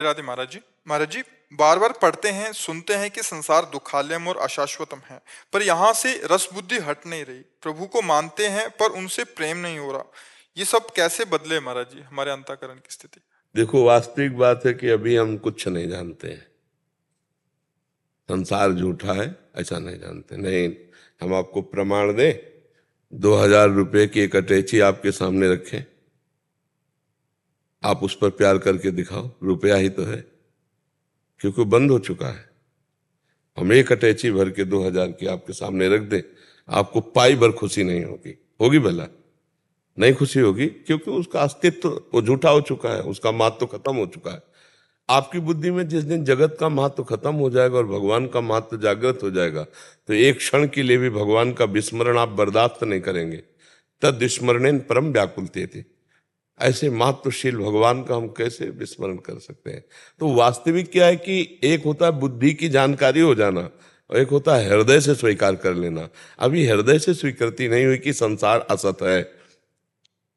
राधे महाराज जी। महाराज जी, बार बार पढ़ते हैं सुनते हैं कि संसार दुखालयम और अशाश्वतम है, पर यहाँ से रस बुद्धि हट नहीं रही। प्रभु को मानते हैं पर उनसे प्रेम नहीं हो रहा। ये सब कैसे बदले महाराज जी हमारे अंतःकरण की स्थिति? देखो, वास्तविक बात है कि अभी हम कुछ नहीं जानते हैं। संसार झूठा है ऐसा नहीं जानते। नहीं, हम आपको प्रमाण दें, 2000 रुपए की एक अटैची आपके सामने रखें, आप उस पर प्यार करके दिखाओ, रुपया ही तो है, क्योंकि बंद हो चुका है। हम एक अटैची भर के 2000 की आपके सामने रख दें, आपको पाई भर खुशी नहीं होगी। होगी भला? नहीं खुशी होगी, क्योंकि उसका अस्तित्व वो झूठा हो चुका है, उसका महत्व खत्म हो चुका है। आपकी बुद्धि में जिस दिन जगत का महत्व खत्म हो जाएगा और भगवान का महत्व जागृत हो जाएगा, तो एक क्षण के लिए भी भगवान का विस्मरण आप बर्दाश्त नहीं करेंगे। तद स्मरणेन परम व्याकुलते थे। ऐसे महत्वशील भगवान का हम कैसे विस्मरण कर सकते हैं? तो वास्तविक क्या है कि एक होता है बुद्धि की जानकारी हो जाना और एक होता है हृदय से स्वीकार कर लेना। अभी हृदय से स्वीकृति नहीं हुई कि संसार असत है,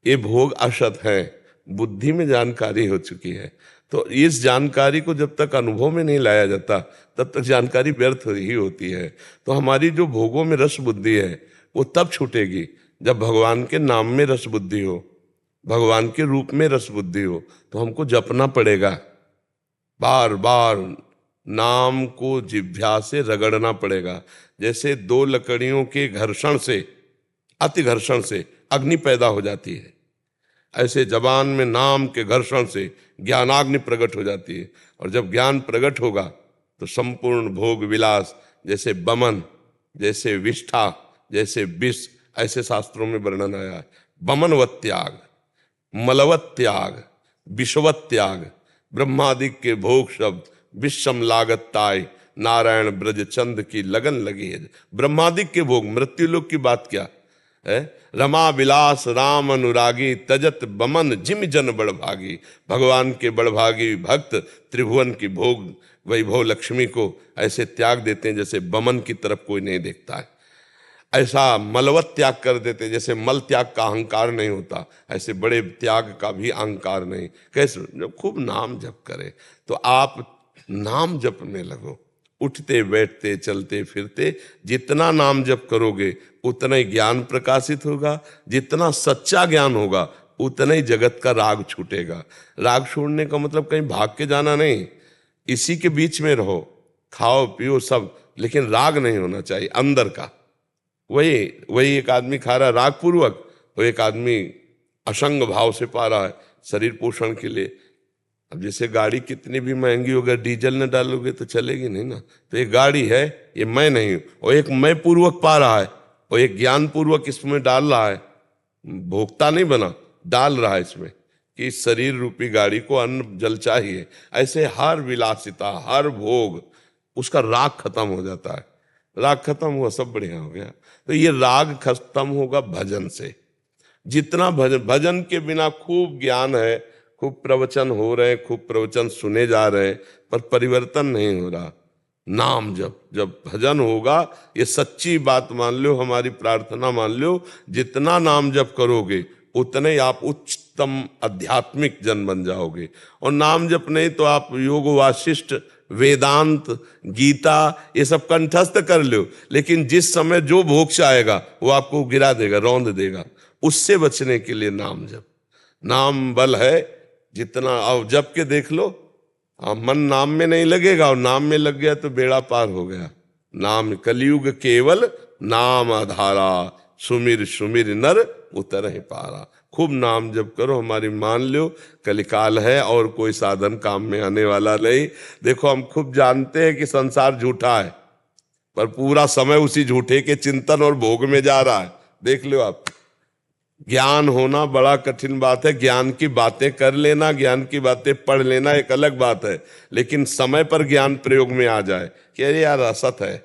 ये भोग असत है। बुद्धि में जानकारी हो चुकी है, तो इस जानकारी को जब तक अनुभव में नहीं लाया जाता तब तक जानकारी व्यर्थ ही होती है। तो हमारी जो भोगों में रस बुद्धि है वो तब छूटेगी जब भगवान के नाम में रस बुद्धि हो, भगवान के रूप में रस बुद्धि हो। तो हमको जपना पड़ेगा, बार बार नाम को जिह्वा से रगड़ना पड़ेगा। जैसे दो लकड़ियों के घर्षण से, अति घर्षण से अग्नि पैदा हो जाती है, ऐसे जबान में नाम के घर्षण से ज्ञानाग्नि प्रकट हो जाती है। और जब ज्ञान प्रकट होगा तो संपूर्ण भोग विलास, जैसे बमन, जैसे विष्ठा, जैसे विष, ऐसे शास्त्रों में वर्णन आया है। बमनवत त्याग, मलवत त्याग, विषवत त्याग, ब्रह्मादिक के भोग शब्द विषम लागत ताय, नारायण ब्रज चंद की लगन लगी है। ब्रह्मादिक के भोग, मृत्युलोक की बात क्या है? रमा विलास राम अनुरागी, तजत बमन जिम जन बड़भागी। भगवान के बड़भागी भक्त त्रिभुवन की भोग वैभव लक्ष्मी को ऐसे त्याग देते हैं जैसे बमन की तरफ कोई नहीं देखता है। ऐसा मलवत त्याग कर देते, जैसे मल त्याग का अहंकार नहीं होता, ऐसे बड़े त्याग का भी अहंकार नहीं। कैसे? जब खूब नाम जप करे, तो आप नाम जपने लगो, उठते बैठते चलते फिरते जितना नाम जप करोगे उतना ही ज्ञान प्रकाशित होगा। जितना सच्चा ज्ञान होगा उतना ही जगत का राग छूटेगा। राग छोड़ने का मतलब कहीं भाग के जाना नहीं, इसी के बीच में रहो, खाओ पियो सब, लेकिन राग नहीं होना चाहिए अंदर का। वही वही एक आदमी खा रहा है राग पूर्वक, वो एक आदमी असंग भाव से पा रहा है शरीर पोषण के लिए। अब जैसे गाड़ी कितनी भी महंगी हो, अगर डीजल न डालोगे तो चलेगी नहीं ना। तो ये गाड़ी है, ये मैं नहीं हूं, और एक मैं पूर्वक पा रहा है और एक ज्ञान पूर्वक इसमें डाल रहा है। भोक्ता नहीं बना, डाल रहा है इसमें कि इस शरीर रूपी गाड़ी को अन्न जल चाहिए। ऐसे हर विलासिता, हर भोग, उसका राग खत्म हो जाता है। राग खत्म हुआ, सब बढ़िया हो गया। तो ये राग खत्म होगा भजन से। जितना भजन, भजन के बिना खूब ज्ञान है, खूब प्रवचन हो रहे हैं, खूब प्रवचन सुने जा रहे हैं, पर परिवर्तन नहीं हो रहा। नाम जब भजन होगा, ये सच्ची बात मान लो, हमारी प्रार्थना मान लो, जितना नाम जप करोगे उतने ही आप उच्चतम आध्यात्मिक जन बन जाओगे। और नाम जप नहीं तो आप योग वासिष्ठ, वेदांत, गीता ये सब कंठस्थ कर लो, लेकिन जिस समय जो भोग आएगा वो आपको गिरा देगा, रौंद देगा। उससे बचने के लिए नाम जप, नाम बल है। जितना अब जप के देख लो, मन नाम में नहीं लगेगा, और नाम में लग गया तो बेड़ा पार हो गया। नाम कलयुग केवल नाम आधारा, सुमिर सुमिर नर उतर है पारा। खूब नाम जप करो। हमारी मान लो कलिकाल है और कोई साधन काम में आने वाला नहीं। देखो, हम खूब जानते हैं कि संसार झूठा है, पर पूरा समय उसी झूठे के चिंतन और भोग में जा रहा है। देख लो आप, ज्ञान होना बड़ा कठिन बात है। ज्ञान की बातें कर लेना, ज्ञान की बातें पढ़ लेना एक अलग बात है, लेकिन समय पर ज्ञान प्रयोग में आ जाए कि अरे यार असत है,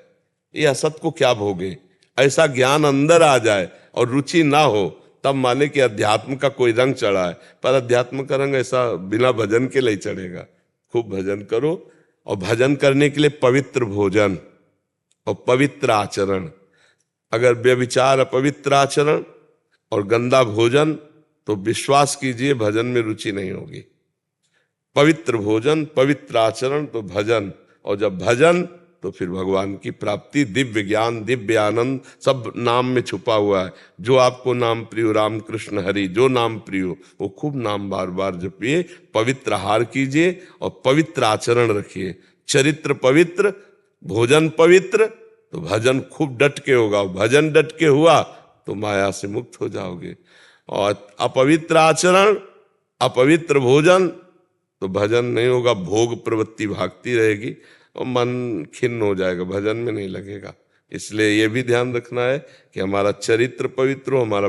ये असत को क्या भोगे, ऐसा ज्ञान अंदर आ जाए और रुचि ना हो, तब माने कि अध्यात्म का कोई रंग चढ़ा है। पर अध्यात्म का रंग ऐसा बिना भजन के लिए चढ़ेगा। खूब भजन करो, और भजन करने के लिए पवित्र भोजन और पवित्र आचरण। अगर व्यभिचार, अपवित्र आचरण और गंदा भोजन, तो विश्वास कीजिए भजन में रुचि नहीं होगी। पवित्र भोजन, पवित्र आचरण तो भजन, और जब भजन तो फिर भगवान की प्राप्ति, दिव्य ज्ञान, दिव्य आनंद सब नाम में छुपा हुआ है। जो आपको नाम प्रिय, राम कृष्ण हरि, जो नाम प्रिय वो खूब नाम बार बार जपिए, पवित्र आहार कीजिए और पवित्र आचरण रखिए। चरित्र पवित्र, भोजन पवित्र, तो भजन खूब डट के होगा। भजन डट के हुआ तो माया से मुक्त हो जाओगे। और अपवित्र आचरण, अपवित्र भोजन, तो भजन नहीं होगा, भोग प्रवृत्ति भागती रहेगी और मन खिन्न हो जाएगा, भजन में नहीं लगेगा। इसलिए ये भी ध्यान रखना है कि हमारा चरित्र पवित्र हो, हमारा